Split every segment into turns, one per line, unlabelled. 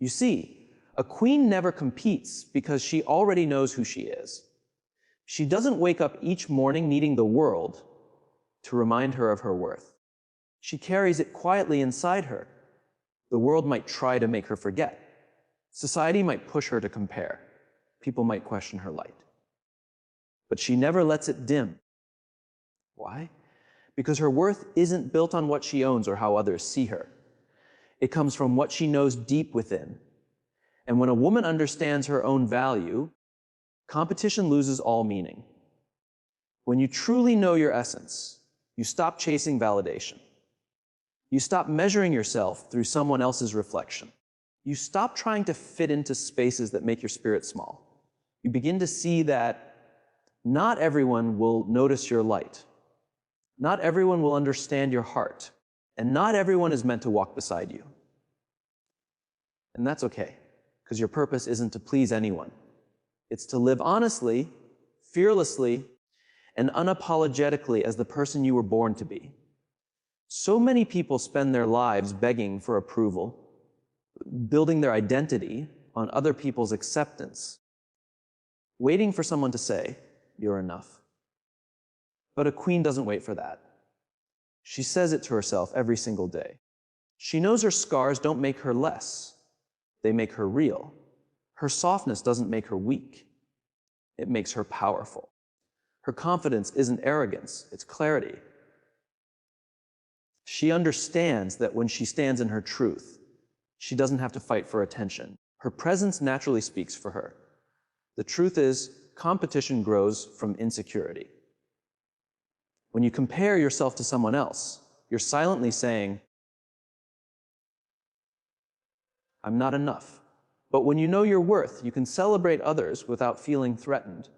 You see, a queen never competes because she already knows who she is. She doesn't wake up each morning needing the world to remind her of her worth. She carries it quietly inside her. The world might try to make her forget. Society might push her to compare. People might question her light. But she never lets it dim. Why? Because her worth isn't built on what she owns or how others see her. It comes from what she knows deep within. And when a woman understands her own value, competition loses all meaning. When you truly know your essence, you stop chasing validation. You stop measuring yourself through someone else's reflection. You stop trying to fit into spaces that make your spirit small. You begin to see that not everyone will notice your light. Not everyone will understand your heart. And not everyone is meant to walk beside you. And that's okay, because your purpose isn't to please anyone. It's to live honestly, fearlessly, and unapologetically as the person you were born to be. So many people spend their lives begging for approval, building their identity on other people's acceptance, waiting for someone to say, "You're enough." But a queen doesn't wait for that. She says it to herself every single day. She knows her scars don't make her less. They make her real. Her softness doesn't make her weak. It makes her powerful. Her confidence isn't arrogance, it's clarity. She understands that when she stands in her truth, she doesn't have to fight for attention. Her presence naturally speaks for her. The truth is, competition grows from insecurity. When you compare yourself to someone else, you're silently saying, "I'm not enough." But when you know your worth, you can celebrate others without feeling threatened.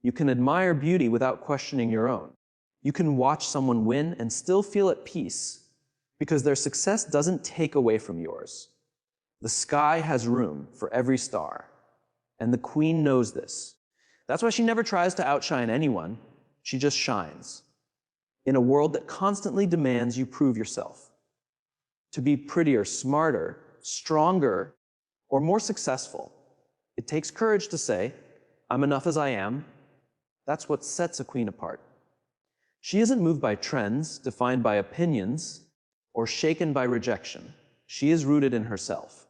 You can admire beauty without questioning your own. You can watch someone win and still feel at peace because their success doesn't take away from yours. The sky has room for every star, and the queen knows this. That's why she never tries to outshine anyone. She just shines. In a world that constantly demands you prove yourself. To be prettier, smarter, stronger, or more successful, it takes courage to say, "I'm enough as I am." That's what sets a queen apart. She isn't moved by trends, defined by opinions, or shaken by rejection. She is rooted in herself.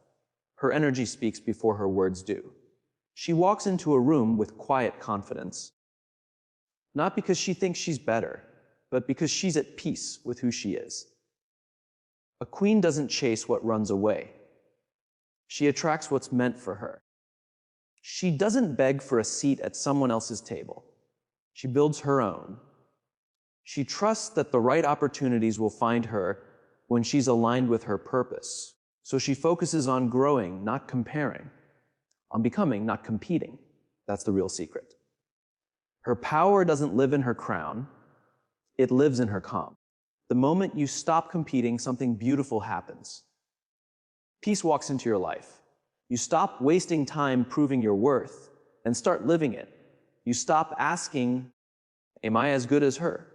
Her energy speaks before her words do. She walks into a room with quiet confidence. Not because she thinks she's better, but because she's at peace with who she is. A queen doesn't chase what runs away. She attracts what's meant for her. She doesn't beg for a seat at someone else's table. She builds her own. She trusts that the right opportunities will find her when she's aligned with her purpose. So she focuses on growing, not comparing, on becoming, not competing. That's the real secret. Her power doesn't live in her crown. It lives in her calm. The moment you stop competing, something beautiful happens. Peace walks into your life. You stop wasting time proving your worth and start living it. You stop asking, "Am I as good as her?"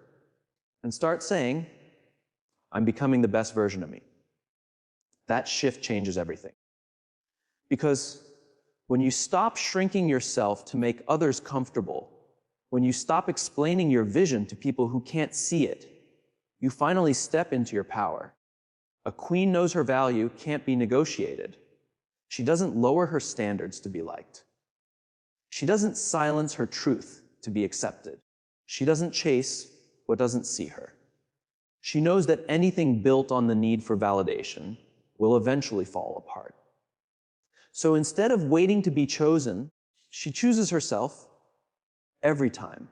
and start saying, "I'm becoming the best version of me." That shift changes everything. Because when you stop shrinking yourself to make others comfortable, when you stop explaining your vision to people who can't see it, you finally step into your power. A queen knows her value can't be negotiated. She doesn't lower her standards to be liked. She doesn't silence her truth to be accepted. She doesn't chase what doesn't see her. She knows that anything built on the need for validation will eventually fall apart. So instead of waiting to be chosen, she chooses herself every time.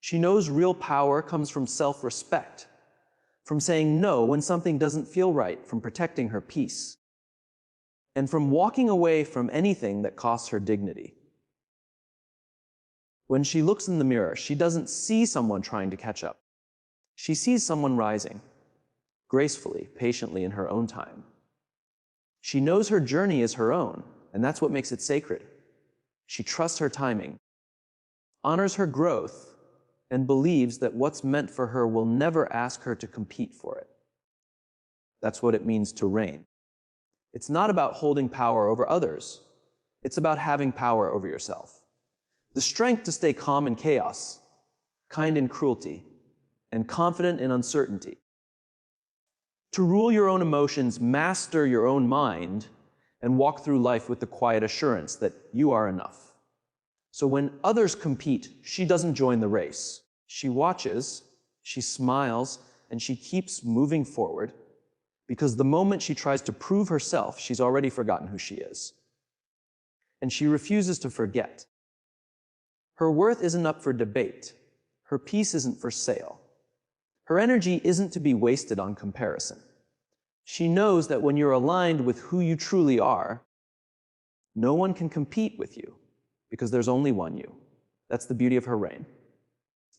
She knows real power comes from self-respect, from saying no when something doesn't feel right, from protecting her peace, and from walking away from anything that costs her dignity. When she looks in the mirror, she doesn't see someone trying to catch up. She sees someone rising, gracefully, patiently in her own time. She knows her journey is her own, and that's what makes it sacred. She trusts her timing, honors her growth, and believes that what's meant for her will never ask her to compete for it. That's what it means to reign. It's not about holding power over others. It's about having power over yourself. The strength to stay calm in chaos, kind in cruelty, and confident in uncertainty. To rule your own emotions, master your own mind, and walk through life with the quiet assurance that you are enough. So when others compete, she doesn't join the race. She watches, she smiles, and she keeps moving forward, because the moment she tries to prove herself, she's already forgotten who she is. And she refuses to forget. Her worth isn't up for debate. Her peace isn't for sale. Her energy isn't to be wasted on comparison. She knows that when you're aligned with who you truly are, no one can compete with you, because there's only one you. That's the beauty of her reign.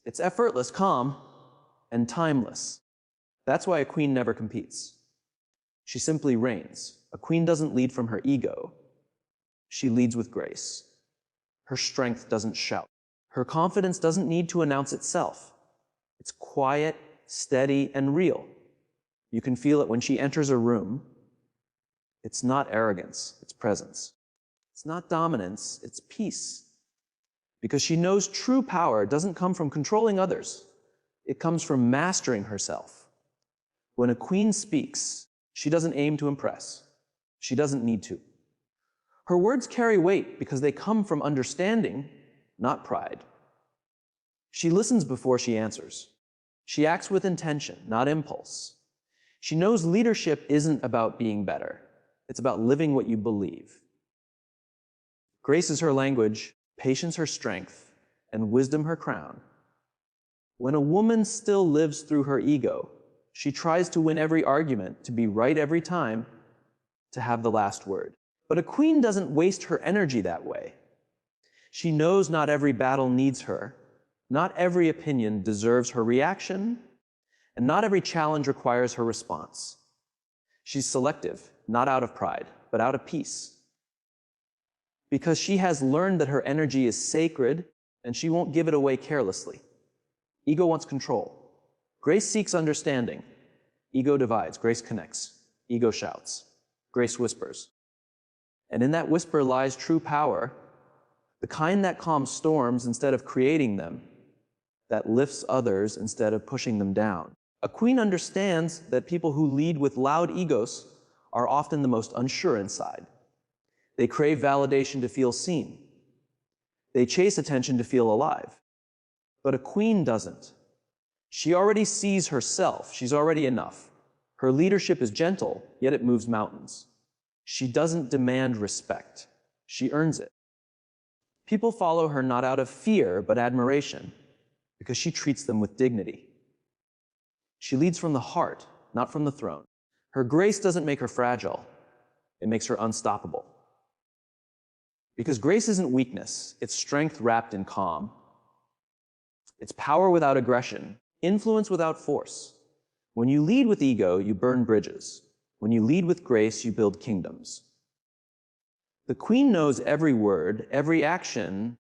It's effortless, calm, and timeless. That's why a queen never competes. She simply reigns. A queen doesn't lead from her ego. She leads with grace. Her strength doesn't shout. Her confidence doesn't need to announce itself. It's quiet, steady, and real. You can feel it when she enters a room. It's not arrogance, it's presence. It's not dominance, it's peace. Because she knows true power doesn't come from controlling others. It comes from mastering herself. When a queen speaks, she doesn't aim to impress. She doesn't need to. Her words carry weight because they come from understanding, not pride. She listens before she answers. She acts with intention, not impulse. She knows leadership isn't about being better. It's about living what you believe. Grace is her language, patience her strength, and wisdom her crown. When a woman still lives through her ego, she tries to win every argument, to be right every time, to have the last word. But a queen doesn't waste her energy that way. She knows not every battle needs her, not every opinion deserves her reaction, and not every challenge requires her response. She's selective, not out of pride, but out of peace. Because she has learned that her energy is sacred, and she won't give it away carelessly. Ego wants control. Grace seeks understanding. Ego divides, grace connects. Ego shouts, grace whispers. And in that whisper lies true power, the kind that calms storms instead of creating them, that lifts others instead of pushing them down. A queen understands that people who lead with loud egos are often the most unsure inside. They crave validation to feel seen. They chase attention to feel alive. But a queen doesn't. She already sees herself. She's already enough. Her leadership is gentle, yet it moves mountains. She doesn't demand respect. She earns it. People follow her not out of fear, but admiration, because she treats them with dignity. She leads from the heart, not from the throne. Her grace doesn't make her fragile. It makes her unstoppable. Because grace isn't weakness. It's strength wrapped in calm. It's power without aggression, influence without force. When you lead with ego, you burn bridges. When you lead with grace, you build kingdoms. The queen knows every word, every action,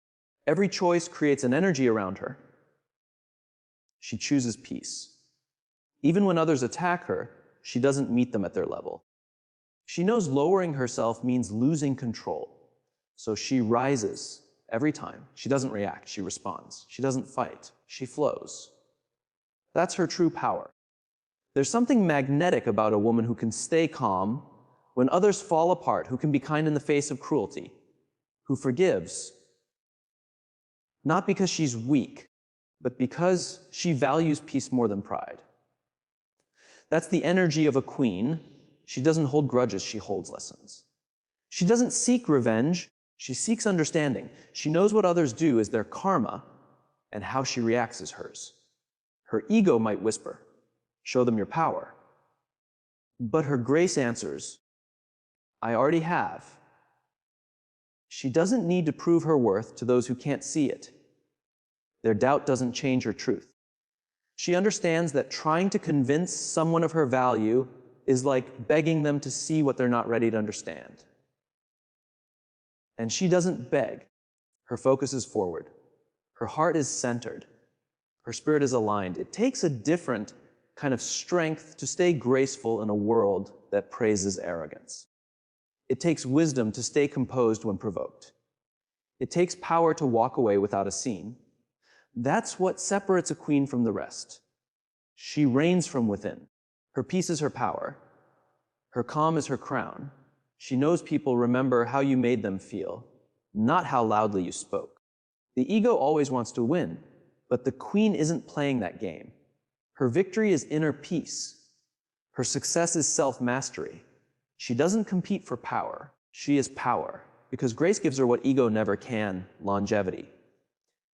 every choice creates an energy around her. She chooses peace. Even when others attack her, she doesn't meet them at their level. She knows lowering herself means losing control. So she rises every time. She doesn't react, she responds. She doesn't fight, she flows. That's her true power. There's something magnetic about a woman who can stay calm when others fall apart, who can be kind in the face of cruelty, who forgives, not because she's weak, but because she values peace more than pride. That's the energy of a queen. She doesn't hold grudges, she holds lessons. She doesn't seek revenge, she seeks understanding. She knows what others do is their karma, and how she reacts is hers. Her ego might whisper, show them your power. But her grace answers, I already have. She doesn't need to prove her worth to those who can't see it. Their doubt doesn't change her truth. She understands that trying to convince someone of her value is like begging them to see what they're not ready to understand. And she doesn't beg. Her focus is forward. Her heart is centered. Her spirit is aligned. It takes a different kind of strength to stay graceful in a world that praises arrogance. It takes wisdom to stay composed when provoked. It takes power to walk away without a scene. That's what separates a queen from the rest. She reigns from within. Her peace is her power. Her calm is her crown. She knows people remember how you made them feel, not how loudly you spoke. The ego always wants to win, but the queen isn't playing that game. Her victory is inner peace. Her success is self-mastery. She doesn't compete for power. She is power, because grace gives her what ego never can: longevity.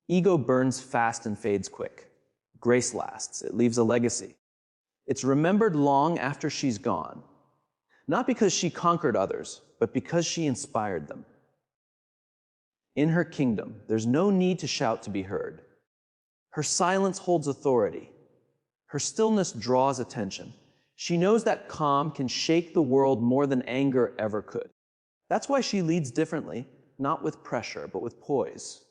Ego burns fast and fades quick. Grace lasts. It leaves a legacy. It's remembered long after she's gone, not because she conquered others, but because she inspired them. In her kingdom, there's no need to shout to be heard. Her silence holds authority. Her stillness draws attention. She knows that calm can shake the world more than anger ever could. That's why she leads differently, not with pressure, but with poise.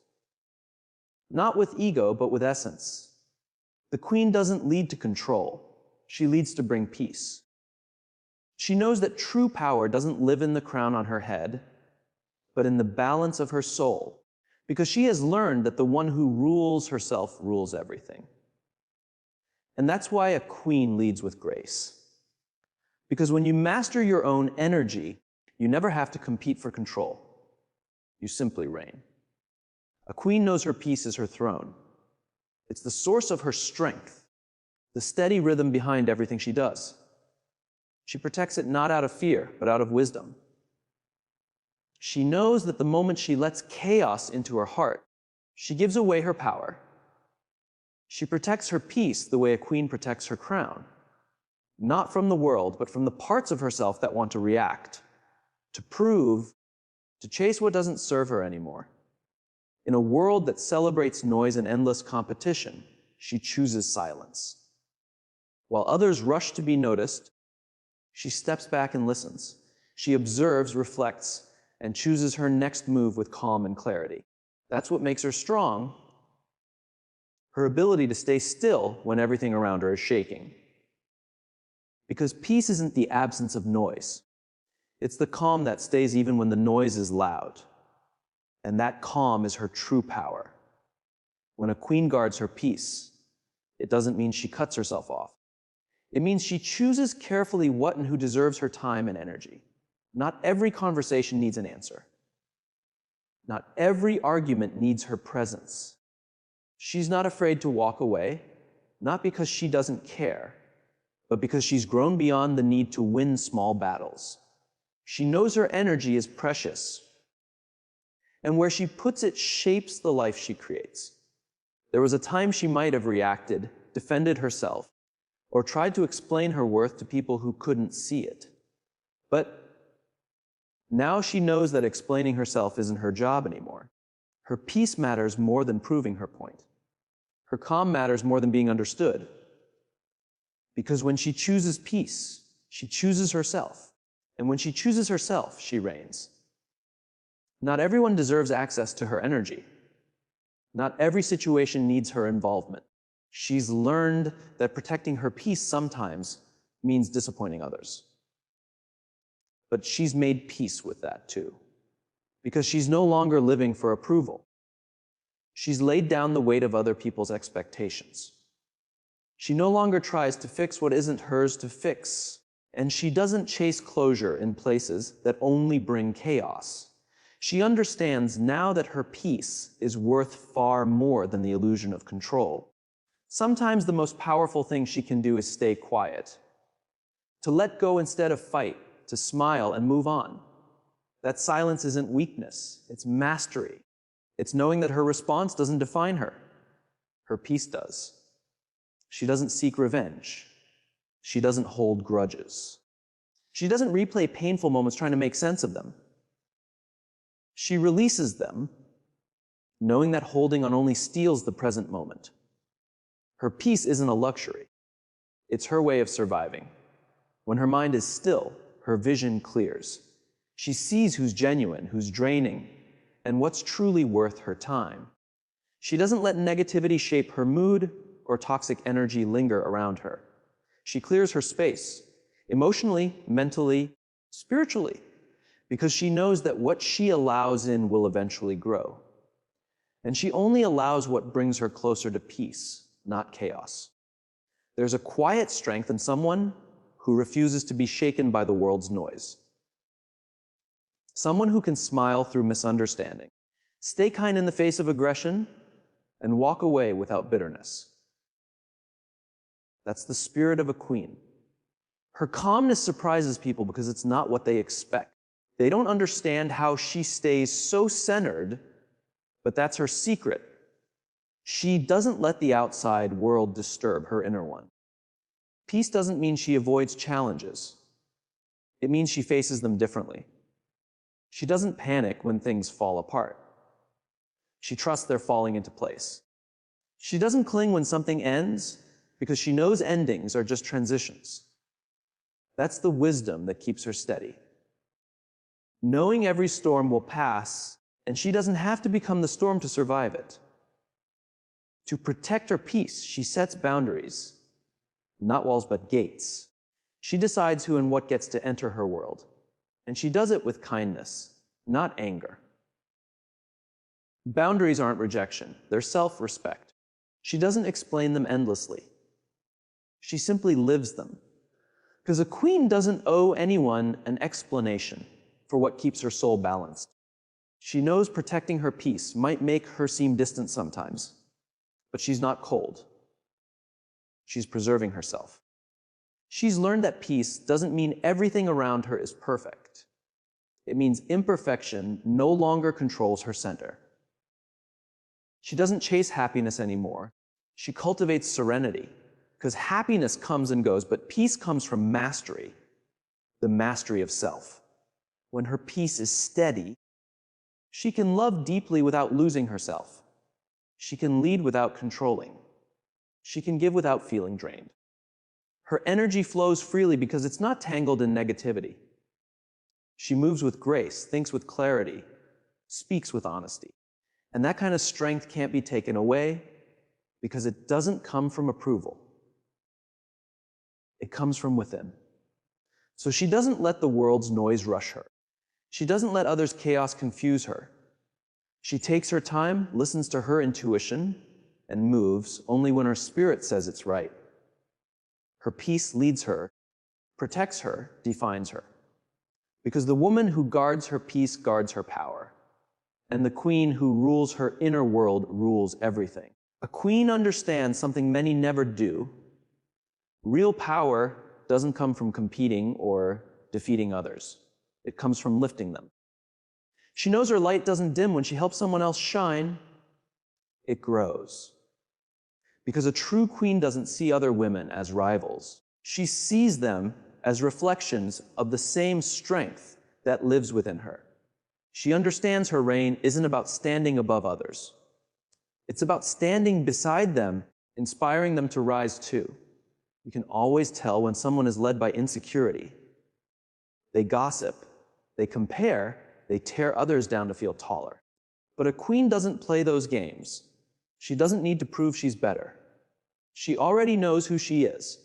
Not with ego, but with essence. The queen doesn't lead to control. She leads to bring peace. She knows that true power doesn't live in the crown on her head, but in the balance of her soul, because she has learned that the one who rules herself rules everything. And that's why a queen leads with grace. Because when you master your own energy, you never have to compete for control. You simply reign. A queen knows her peace is her throne. It's the source of her strength, the steady rhythm behind everything she does. She protects it not out of fear, but out of wisdom. She knows that the moment she lets chaos into her heart, she gives away her power. She protects her peace the way a queen protects her crown, not from the world, but from the parts of herself that want to react, to prove, to chase what doesn't serve her anymore. In a world that celebrates noise and endless competition, she chooses silence. While others rush to be noticed, she steps back and listens. She observes, reflects, and chooses her next move with calm and clarity. That's what makes her strong. Her ability to stay still when everything around her is shaking. Because peace isn't the absence of noise. It's the calm that stays even when the noise is loud. And that calm is her true power. When a queen guards her peace, it doesn't mean she cuts herself off. It means she chooses carefully what and who deserves her time and energy. Not every conversation needs an answer. Not every argument needs her presence. She's not afraid to walk away, not because she doesn't care, but because she's grown beyond the need to win small battles. She knows her energy is precious, and where she puts it shapes the life she creates. There was a time she might have reacted, defended herself, or tried to explain her worth to people who couldn't see it. But now she knows that explaining herself isn't her job anymore. Her peace matters more than proving her point. Her calm matters more than being understood. Because when she chooses peace, she chooses herself. And when she chooses herself, she reigns. Not everyone deserves access to her energy. Not every situation needs her involvement. She's learned that protecting her peace sometimes means disappointing others. But she's made peace with that too, because she's no longer living for approval. She's laid down the weight of other people's expectations. She no longer tries to fix what isn't hers to fix, and she doesn't chase closure in places that only bring chaos. She understands now that her peace is worth far more than the illusion of control. Sometimes the most powerful thing she can do is stay quiet, to let go instead of fight, to smile and move on. That silence isn't weakness, it's mastery. It's knowing that her response doesn't define her. Her peace does. She doesn't seek revenge. She doesn't hold grudges. She doesn't replay painful moments trying to make sense of them. She releases them, knowing that holding on only steals the present moment. Her peace isn't a luxury. It's her way of surviving. When her mind is still, her vision clears. She sees who's genuine, who's draining, and what's truly worth her time. She doesn't let negativity shape her mood or toxic energy linger around her. She clears her space, emotionally, mentally, spiritually, because she knows that what she allows in will eventually grow. And she only allows what brings her closer to peace, not chaos. There's a quiet strength in someone who refuses to be shaken by the world's noise. Someone who can smile through misunderstanding, stay kind in the face of aggression, and walk away without bitterness. That's the spirit of a queen. Her calmness surprises people because it's not what they expect. They don't understand how she stays so centered, but that's her secret. She doesn't let the outside world disturb her inner one. Peace doesn't mean she avoids challenges. It means she faces them differently. She doesn't panic when things fall apart. She trusts they're falling into place. She doesn't cling when something ends because she knows endings are just transitions. That's the wisdom that keeps her steady. Knowing every storm will pass, and she doesn't have to become the storm to survive it. To protect her peace, she sets boundaries, not walls but gates. She decides who and what gets to enter her world, and she does it with kindness, not anger. Boundaries aren't rejection, they're self-respect. She doesn't explain them endlessly. She simply lives them. Because a queen doesn't owe anyone an explanation for what keeps her soul balanced. She knows protecting her peace might make her seem distant sometimes, but she's not cold. She's preserving herself. She's learned that peace doesn't mean everything around her is perfect. It means imperfection no longer controls her center. She doesn't chase happiness anymore. She cultivates serenity, because happiness comes and goes, but peace comes from mastery, the mastery of self. When her peace is steady, she can love deeply without losing herself. She can lead without controlling. She can give without feeling drained. Her energy flows freely because it's not tangled in negativity. She moves with grace, thinks with clarity, speaks with honesty. And that kind of strength can't be taken away because it doesn't come from approval. It comes from within. So she doesn't let the world's noise rush her. She doesn't let others' chaos confuse her. She takes her time, listens to her intuition, and moves only when her spirit says it's right. Her peace leads her, protects her, defines her. Because the woman who guards her peace guards her power. And the queen who rules her inner world rules everything. A queen understands something many never do. Real power doesn't come from competing or defeating others. It comes from lifting them. She knows her light doesn't dim when she helps someone else shine. It grows. Because a true queen doesn't see other women as rivals. She sees them as reflections of the same strength that lives within her. She understands her reign isn't about standing above others. It's about standing beside them, inspiring them to rise too. You can always tell when someone is led by insecurity. They gossip, they compare, they tear others down to feel taller. But a queen doesn't play those games. She doesn't need to prove she's better. She already knows who she is.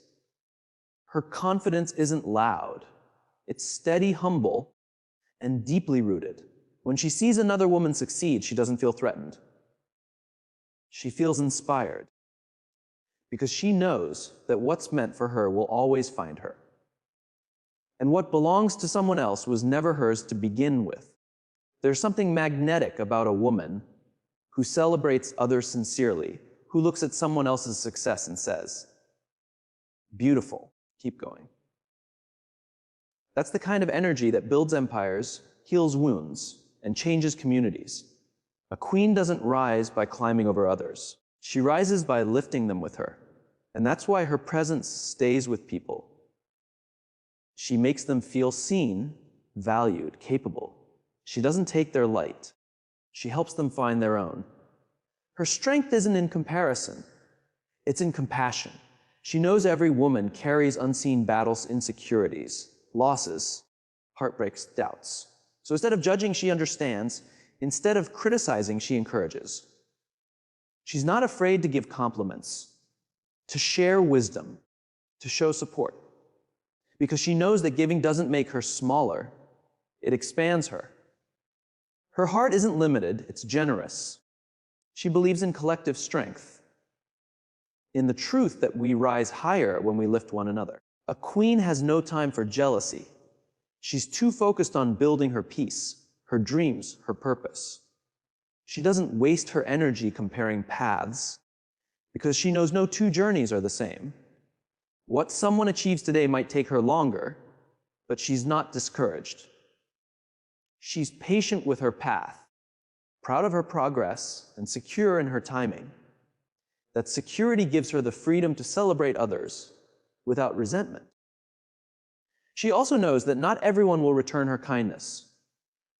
Her confidence isn't loud. It's steady, humble, and deeply rooted. When she sees another woman succeed, she doesn't feel threatened. She feels inspired because she knows that what's meant for her will always find her. And what belongs to someone else was never hers to begin with. There's something magnetic about a woman who celebrates others sincerely, who looks at someone else's success and says, "Beautiful, keep going." That's the kind of energy that builds empires, heals wounds, and changes communities. A queen doesn't rise by climbing over others. She rises by lifting them with her. And that's why her presence stays with people. She makes them feel seen, valued, capable. She doesn't take their light. She helps them find their own. Her strength isn't in comparison. It's in compassion. She knows every woman carries unseen battles, insecurities, losses, heartbreaks, doubts. So instead of judging, she understands. Instead of criticizing, she encourages. She's not afraid to give compliments, to share wisdom, to show support. Because she knows that giving doesn't make her smaller, It expands her. Her heart isn't limited, it's generous. She believes in collective strength, in the truth that we rise higher when we lift one another. A queen has no time for jealousy. She's too focused on building her peace, her dreams, her purpose. She doesn't waste her energy comparing paths because she knows no two journeys are the same. What someone achieves today might take her longer, but she's not discouraged. She's patient with her path, proud of her progress, and secure in her timing. That security gives her the freedom to celebrate others without resentment. She also knows that not everyone will return her kindness.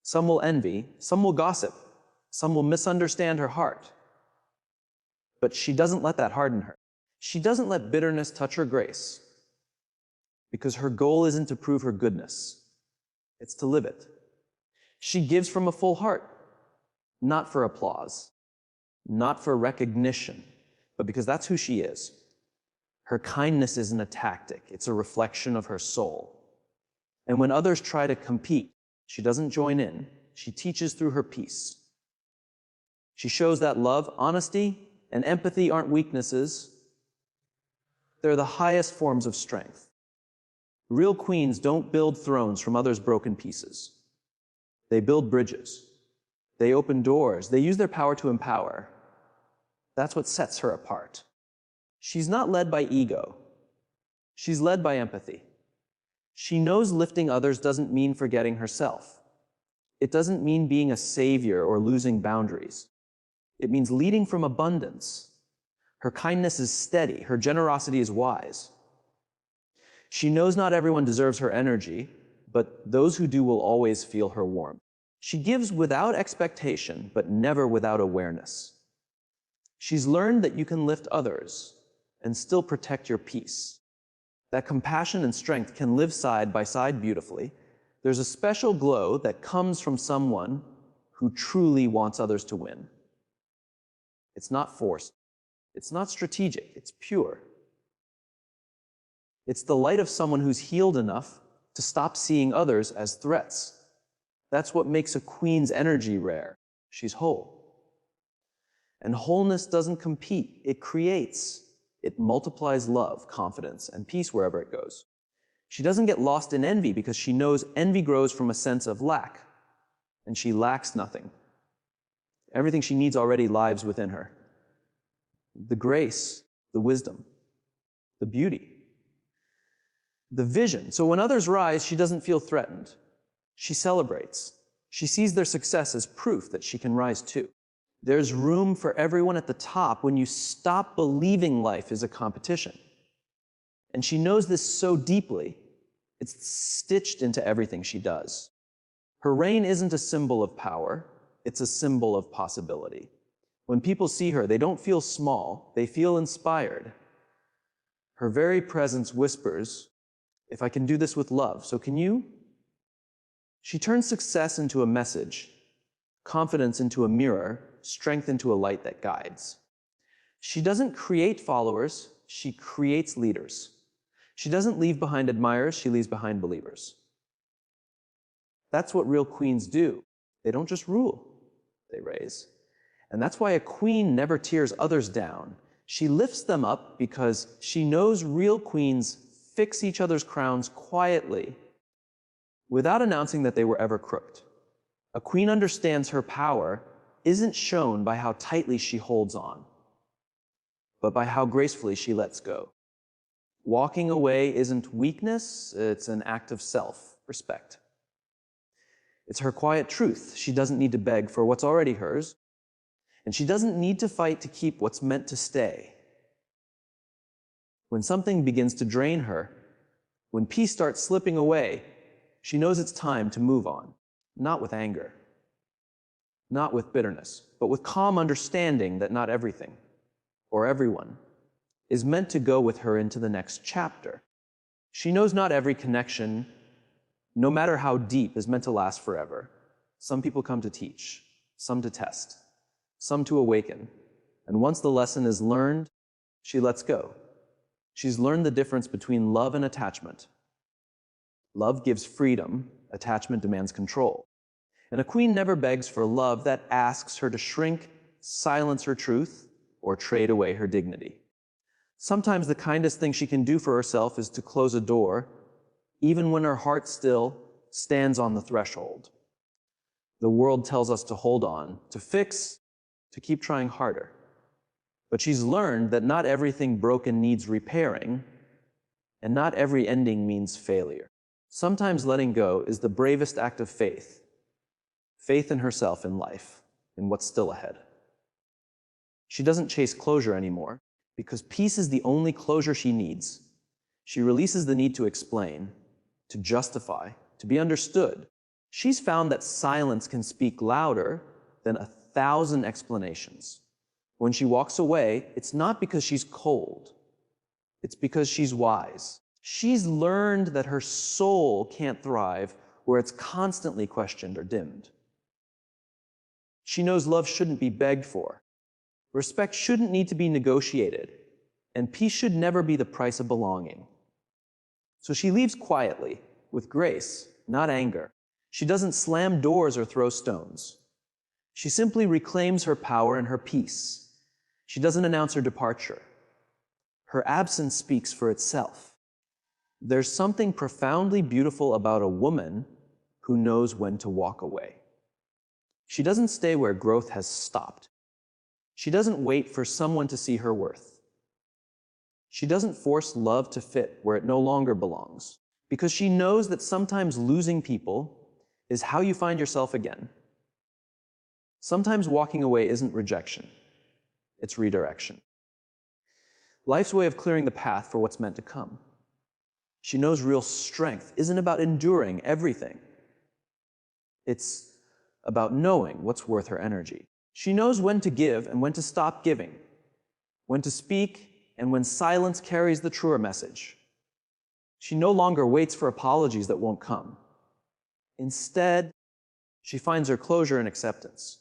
Some will envy, some will gossip, some will misunderstand her heart. But she doesn't let that harden her. She doesn't let bitterness touch her grace, because her goal isn't to prove her goodness, it's to live it. She gives from a full heart, not for applause, not for recognition, but because that's who she is. Her kindness isn't a tactic, it's a reflection of her soul. And when others try to compete, she doesn't join in, she teaches through her peace. She shows that love, honesty, and empathy aren't weaknesses, they're the highest forms of strength. Real queens don't build thrones from others' broken pieces. They build bridges. They open doors. They use their power to empower. That's what sets her apart. She's not led by ego. She's led by empathy. She knows lifting others doesn't mean forgetting herself. It doesn't mean being a savior or losing boundaries. It means leading from abundance. Her kindness is steady. Her generosity is wise. She knows not everyone deserves her energy, but those who do will always feel her warmth. She gives without expectation, but never without awareness. She's learned that you can lift others and still protect your peace. That compassion and strength can live side by side beautifully. There's a special glow that comes from someone who truly wants others to win. It's not forced. It's not strategic. It's pure. It's the light of someone who's healed enough to stop seeing others as threats. That's what makes a queen's energy rare. She's whole. And wholeness doesn't compete. It creates. It multiplies love, confidence, and peace wherever it goes. She doesn't get lost in envy because she knows envy grows from a sense of lack, and she lacks nothing. Everything she needs already lies within her. The grace, the wisdom, the beauty, the vision. So when others rise, she doesn't feel threatened. She celebrates. She sees their success as proof that she can rise too. There's room for everyone at the top when you stop believing life is a competition. And she knows this so deeply, it's stitched into everything she does. Her reign isn't a symbol of power, it's a symbol of possibility. When people see her, they don't feel small, they feel inspired. Her very presence whispers, if I can do this with love, so can you? She turns success into a message, confidence into a mirror, strength into a light that guides. She doesn't create followers, she creates leaders. She doesn't leave behind admirers, she leaves behind believers. That's what real queens do. They don't just rule, they raise. And that's why a queen never tears others down. She lifts them up because she knows real queens fix each other's crowns quietly without announcing that they were ever crooked. A queen understands her power isn't shown by how tightly she holds on, but by how gracefully she lets go. Walking away isn't weakness, it's an act of self-respect. It's her quiet truth. She doesn't need to beg for what's already hers, and she doesn't need to fight to keep what's meant to stay. When something begins to drain her, when peace starts slipping away, she knows it's time to move on, not with anger, not with bitterness, but with calm understanding that not everything, or everyone, is meant to go with her into the next chapter. She knows not every connection, no matter how deep, is meant to last forever. Some people come to teach, some to test, some to awaken. And once the lesson is learned, she lets go. She's learned the difference between love and attachment. Love gives freedom, Attachment demands control. And a queen never begs for love that asks her to shrink, silence her truth, or trade away her dignity. Sometimes the kindest thing she can do for herself is to close a door, even when her heart still stands on the threshold. The world tells us to hold on, to fix, to keep trying harder. But she's learned that not everything broken needs repairing, and not every ending means failure. Sometimes letting go is the bravest act of faith. Faith in herself, in life, in what's still ahead. She doesn't chase closure anymore, because peace is the only closure she needs. She releases the need to explain, to justify, to be understood. She's found that silence can speak louder than 1,000 explanations. When she walks away, it's not because she's cold. It's because she's wise. She's learned that her soul can't thrive where it's constantly questioned or dimmed. She knows love shouldn't be begged for. Respect shouldn't need to be negotiated. And peace should never be the price of belonging. So she leaves quietly, with grace, not anger. She doesn't slam doors or throw stones. She simply reclaims her power and her peace. She doesn't announce her departure. Her absence speaks for itself. There's something profoundly beautiful about a woman who knows when to walk away. She doesn't stay where growth has stopped. She doesn't wait for someone to see her worth. She doesn't force love to fit where it no longer belongs, because she knows that sometimes losing people is how you find yourself again. Sometimes walking away isn't rejection, it's redirection. Life's way of clearing the path for what's meant to come. She knows real strength isn't about enduring everything. It's about knowing what's worth her energy. She knows when to give and when to stop giving, when to speak and when silence carries the truer message. She no longer waits for apologies that won't come. Instead, she finds her closure in acceptance.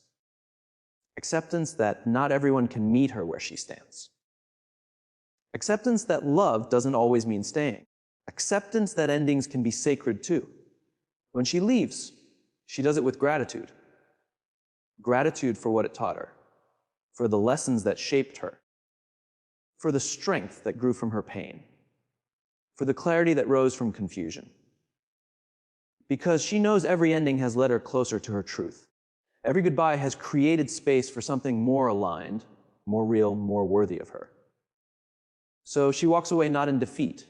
Acceptance that not everyone can meet her where she stands. Acceptance that love doesn't always mean staying. Acceptance that endings can be sacred too. When she leaves, she does it with gratitude. Gratitude for what it taught her, for the lessons that shaped her, for the strength that grew from her pain, for the clarity that rose from confusion. Because she knows every ending has led her closer to her truth. Every goodbye has created space for something more aligned, more real, more worthy of her. So she walks away not in defeat,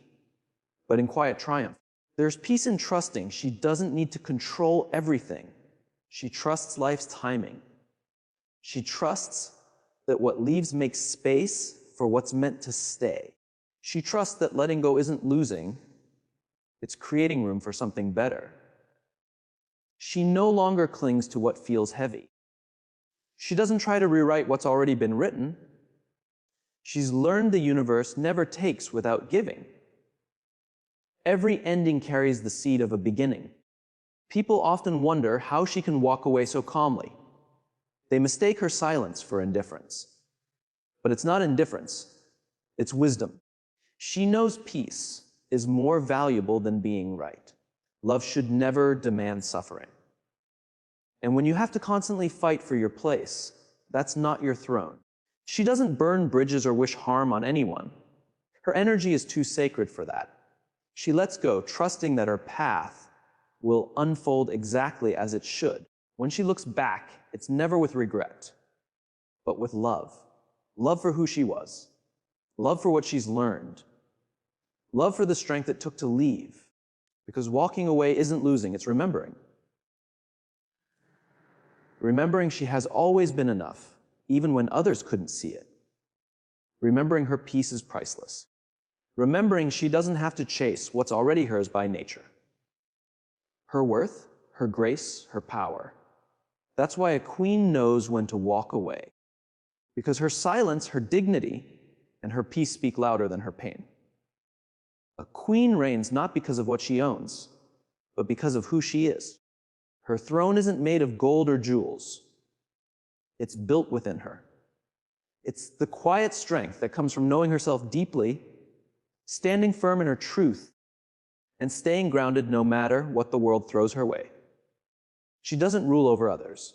but in quiet triumph. There's peace in trusting she doesn't need to control everything. She trusts life's timing. She trusts that what leaves makes space for what's meant to stay. She trusts that letting go isn't losing, it's creating room for something better. She no longer clings to what feels heavy. She doesn't try to rewrite what's already been written. She's learned the universe never takes without giving. Every ending carries the seed of a beginning. People often wonder how she can walk away so calmly. They mistake her silence for indifference. But it's not indifference, it's wisdom. She knows peace is more valuable than being right. Love should never demand suffering. And when you have to constantly fight for your place, that's not your throne. She doesn't burn bridges or wish harm on anyone. Her energy is too sacred for that. She lets go, trusting that her path will unfold exactly as it should. When she looks back, it's never with regret, but with love. Love for who she was. Love for what she's learned. Love for the strength it took to leave. Because walking away isn't losing, it's remembering. Remembering she has always been enough, even when others couldn't see it. Remembering her peace is priceless. Remembering she doesn't have to chase what's already hers by nature. Her worth, her grace, her power. That's why a queen knows when to walk away. Because her silence, her dignity, and her peace speak louder than her pain. A queen reigns not because of what she owns, but because of who she is. Her throne isn't made of gold or jewels. It's built within her. It's the quiet strength that comes from knowing herself deeply, standing firm in her truth, and staying grounded no matter what the world throws her way. She doesn't rule over others.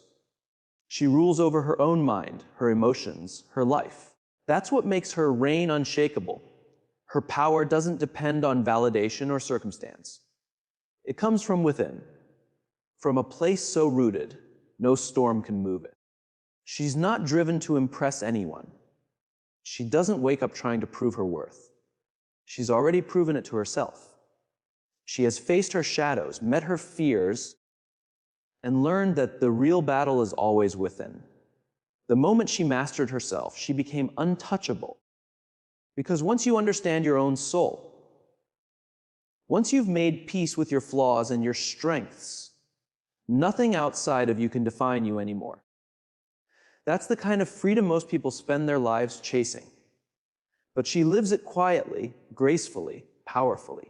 She rules over her own mind, her emotions, her life. That's what makes her reign unshakable. Her power doesn't depend on validation or circumstance. It comes from within, from a place so rooted, no storm can move it. She's not driven to impress anyone. She doesn't wake up trying to prove her worth. She's already proven it to herself. She has faced her shadows, met her fears, and learned that the real battle is always within. The moment she mastered herself, she became untouchable. Because once you understand your own soul, once you've made peace with your flaws and your strengths, nothing outside of you can define you anymore. That's the kind of freedom most people spend their lives chasing. But she lives it quietly, gracefully, powerfully.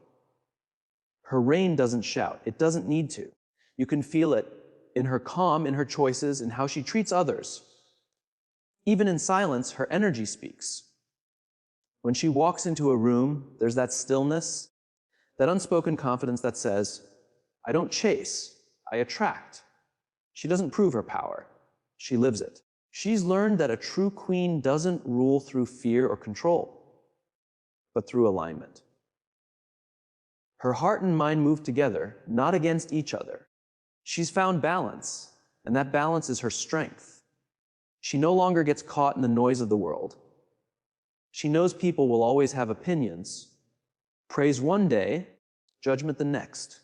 Her reign doesn't shout. It doesn't need to. You can feel it in her calm, in her choices, in how she treats others. Even in silence, her energy speaks. When she walks into a room, there's that stillness, that unspoken confidence that says, I don't chase, I attract. She doesn't prove her power. She lives it. She's learned that a true queen doesn't rule through fear or control, but through alignment. Her heart and mind move together, not against each other. She's found balance, and that balance is her strength. She no longer gets caught in the noise of the world. She knows people will always have opinions, praise one day, judgment the next.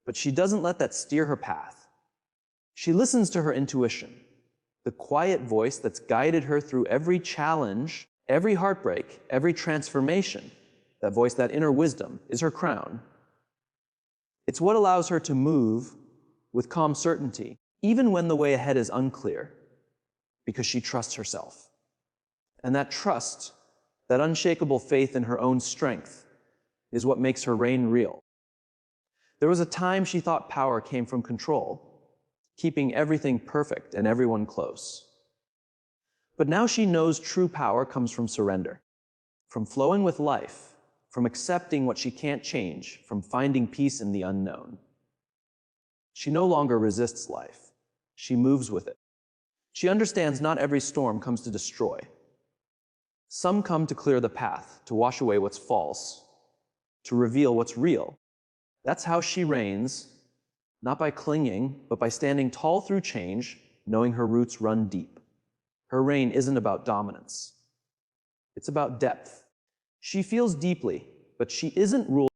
But she doesn't let that steer her path. She listens to her intuition, the quiet voice that's guided her through every challenge, every heartbreak, every transformation. That voice, that inner wisdom, is her crown. It's what allows her to move with calm certainty, even when the way ahead is unclear, because she trusts herself. And that trust, that unshakable faith in her own strength, is what makes her reign real. There was a time she thought power came from control, keeping everything perfect and everyone close. But now she knows true power comes from surrender, from flowing with life, from accepting what she can't change, from finding peace in the unknown. She no longer resists life. She moves with it. She understands not every storm comes to destroy. Some come to clear the path, to wash away what's false, to reveal what's real. That's how she reigns, not by clinging, but by standing tall through change, knowing her roots run deep. Her reign isn't about dominance. It's about depth. She feels deeply, but she isn't ruled